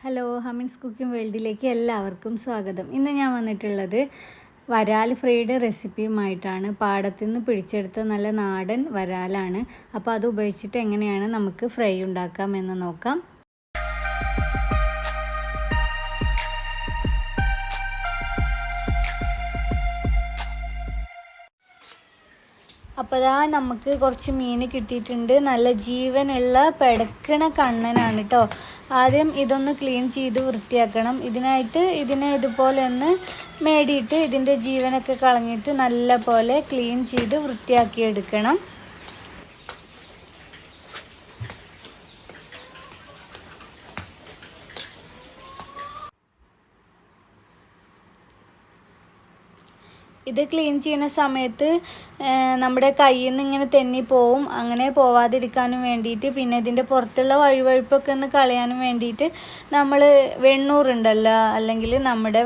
Hello, ഹമീൻസ് cooking വേൾഡിലേക്ക് എല്ലാവർക്കും സ്വാഗതം. ഇന്ന് ഞാൻ വന്നിട്ടുള്ളത് വരാൽ ഫ്രൈഡ് റെസിപ്പിയുമായിട്ടാണ്. പാടത്തു നിന്ന് പിടിച്ചെടുത്ത നല്ല നാടൻ വരാലാണ്. അപ്പോൾ അത് ഉപയോഗിച്ചിട്ട് എങ്ങനെയാണ് നമുക്ക് ഫ്രൈ ഉണ്ടാക്കാമെന്ന് നോക്കാം. അപ്പോൾ നമുക്ക് കുറച്ച് മീൻ കിട്ടിയിട്ടുണ്ട്. നല്ല ജീവനുള്ള പെടക്കണ കണ്ണനാണ് കേട്ടോ. ആദ്യം ഇതൊന്ന് ക്ലീൻ ചെയ്ത് വൃത്തിയാക്കണം. ഇതിനെ ഇതുപോലെ ഒന്ന് മേടിയിട്ട് ഇതിൻ്റെ ജീവനൊക്കെ കളഞ്ഞിട്ട് നല്ല പോലെ ക്ലീൻ ചെയ്ത് വൃത്തിയാക്കി എടുക്കണം. ഇത് ക്ലീൻ ചെയ്യുന്ന സമയത്ത് നമ്മുടെ കയ്യിൽ നിന്ന് ഇങ്ങനെ തെന്നി പോവും. അങ്ങനെ പോവാതിരിക്കാനും വേണ്ടിയിട്ട്, പിന്നെ ഇതിൻ്റെ പുറത്തുള്ള വഴുവഴുപ്പൊക്കെ ഒന്ന് കളയാനും വേണ്ടിയിട്ട് നമ്മൾ വെണ്ണൂറുണ്ടല്ലോ, അല്ലെങ്കിൽ നമ്മുടെ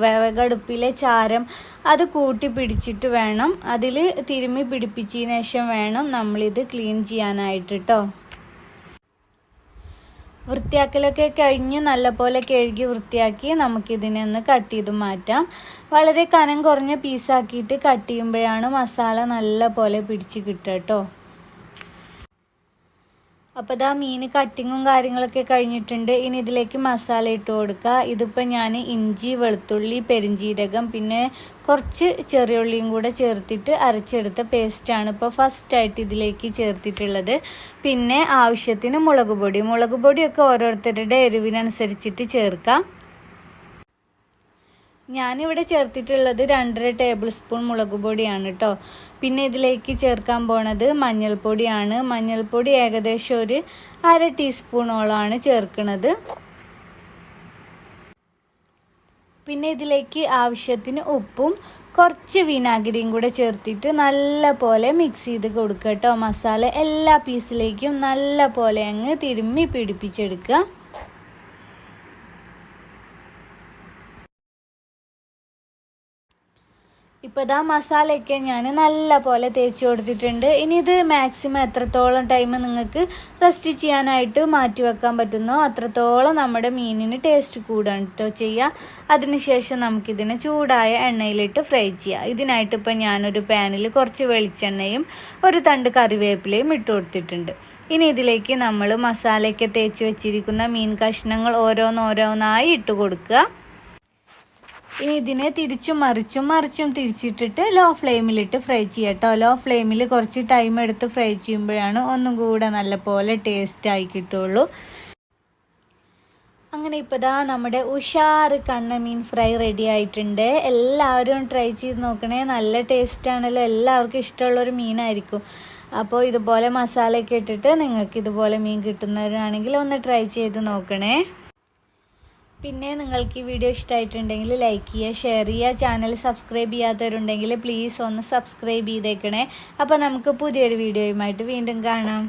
വിറകടുപ്പിലെ ചാരം അത് കൂട്ടി പിടിച്ചിട്ട് വേണം, അതിൽ തിരുമ്മി പിടിപ്പിച്ചതിന് ശേഷം വേണം നമ്മളിത് ക്ലീൻ ചെയ്യാനായിട്ട് കേട്ടോ. വൃത്തിയാക്കലൊക്കെ കഴിഞ്ഞ് നല്ലപോലെ കഴുകി വൃത്തിയാക്കി നമുക്കിതിനെ ഒന്ന് കട്ട് ചെയ്ത് മാറ്റാം. വളരെ കനം കുറഞ്ഞ പീസാക്കിയിട്ട് കട്ട് ചെയ്യുമ്പോഴാണ് മസാല നല്ല പോലെ പിടിച്ച് കിട്ടുക കേട്ടോ. അപ്പോൾ മീൻ കട്ടിങ്ങും കാര്യങ്ങളൊക്കെ കഴിഞ്ഞിട്ടുണ്ട്. ഇനി ഇതിലേക്ക് മസാല ഇട്ട് കൊടുക്കുക. ഇതിപ്പോൾ ഞാൻ ഇഞ്ചി, വെളുത്തുള്ളി, പെരിഞ്ജീരകം, പിന്നെ കുറച്ച് ചെറിയ ഉള്ളിയും കൂടെ ചേർത്തിട്ട് അരച്ചെടുത്ത പേസ്റ്റാണ് ഇപ്പോൾ ഫസ്റ്റായിട്ട് ഇതിലേക്ക് ചേർത്തിട്ടുള്ളത്. പിന്നെ ആവശ്യത്തിന് മുളക് പൊടിയൊക്കെ ഓരോരുത്തരുടെ എരിവിനനുസരിച്ചിട്ട് ചേർക്കാം. ഞാനിവിടെ ചേർത്തിട്ടുള്ളത് 2.5 ടേബിൾ സ്പൂൺ മുളക് പൊടിയാണ് കേട്ടോ. പിന്നെ ഇതിലേക്ക് ചേർക്കാൻ പോണത് മഞ്ഞൾപ്പൊടിയാണ്. മഞ്ഞൾപ്പൊടി ഏകദേശം ഒരു 1/2 ടീസ്പൂണോളമാണ് ചേർക്കുന്നത്. പിന്നെ ഇതിലേക്ക് ആവശ്യത്തിന് ഉപ്പും കുറച്ച് വിനാഗിരിയും കൂടെ ചേർത്തിട്ട് നല്ല പോലെ മിക്സ് ചെയ്ത് കൊടുക്കുക കേട്ടോ. മസാല എല്ലാ പീസിലേക്കും നല്ല പോലെ അങ്ങ് തിരുമ്മി പിടിപ്പിച്ചെടുക്കുക. ഇപ്പോൾ മസാലയൊക്കെ ഞാൻ നല്ല പോലെ തേച്ച് കൊടുത്തിട്ടുണ്ട്. ഇനി ഇത് മാക്സിമം എത്രത്തോളം ടൈം നിങ്ങൾക്ക് റെസ്റ്റ് ചെയ്യാനായിട്ട് മാറ്റി വെക്കാൻ പറ്റുന്നോ അത്രത്തോളം നമ്മുടെ മീനിന് ടേസ്റ്റ് കൂടാണ് കേട്ടോ ചെയ്യുക. അതിനുശേഷം നമുക്കിതിനെ ചൂടായ എണ്ണയിലിട്ട് ഫ്രൈ ചെയ്യാം. ഇതിനായിട്ട് ഇപ്പോൾ ഞാനൊരു പാനിൽ കുറച്ച് വെളിച്ചെണ്ണയും ഒരു തണ്ട് കറിവേപ്പിലയും ഇട്ട് കൊടുത്തിട്ടുണ്ട്. ഇനി ഇതിലേക്ക് നമ്മൾ മസാലയൊക്കെ തേച്ച് വെച്ചിരിക്കുന്ന മീൻ കഷ്ണങ്ങൾ ഓരോന്നോരോന്നായി ഇട്ട് കൊടുക്കുക. ഇനി ഇതിനെ തിരിച്ചും മറിച്ചും തിരിച്ചിട്ടിട്ട് ലോ ഫ്ലെയിമിലിട്ട് ഫ്രൈ ചെയ്യാം കേട്ടോ. ലോ ഫ്ലെയിമിൽ കുറച്ച് ടൈം എടുത്ത് ഫ്രൈ ചെയ്യുമ്പോഴാണ് ഒന്നും കൂടെ നല്ല പോലെ ടേസ്റ്റായി കിട്ടുള്ളൂ. അങ്ങനെ ഇപ്പോൾ നമ്മുടെ ഉഷാറ് കണ്ണമീൻ ഫ്രൈ റെഡി ആയിട്ടുണ്ട്. എല്ലാവരും ട്രൈ ചെയ്ത് നോക്കണേ. നല്ല ടേസ്റ്റാണല്ലോ, എല്ലാവർക്കും ഇഷ്ടമുള്ളൊരു മീനായിരിക്കും. അപ്പോൾ ഇതുപോലെ മസാലയൊക്കെ ഇട്ടിട്ട് നിങ്ങൾക്ക് ഇതുപോലെ മീൻ കിട്ടുന്നവരാണെങ്കിൽ ഒന്ന് ട്രൈ ചെയ്ത് നോക്കണേ. പിന്നെ നിങ്ങൾക്ക് ഈ വീഡിയോ ഇഷ്ടമായിട്ടുണ്ടെങ്കിൽ ലൈക്ക് ചെയ്യുക, ഷെയർ ചെയ്യുക. ചാനൽ സബ്സ്ക്രൈബ് ചെയ്യാത്തവരുണ്ടെങ്കിൽ പ്ലീസ് ഒന്ന് സബ്സ്ക്രൈബ് ചെയ്തേക്കണേ. അപ്പോൾ നമുക്ക് പുതിയൊരു വീഡിയോയുമായിട്ട് വീണ്ടും കാണാം.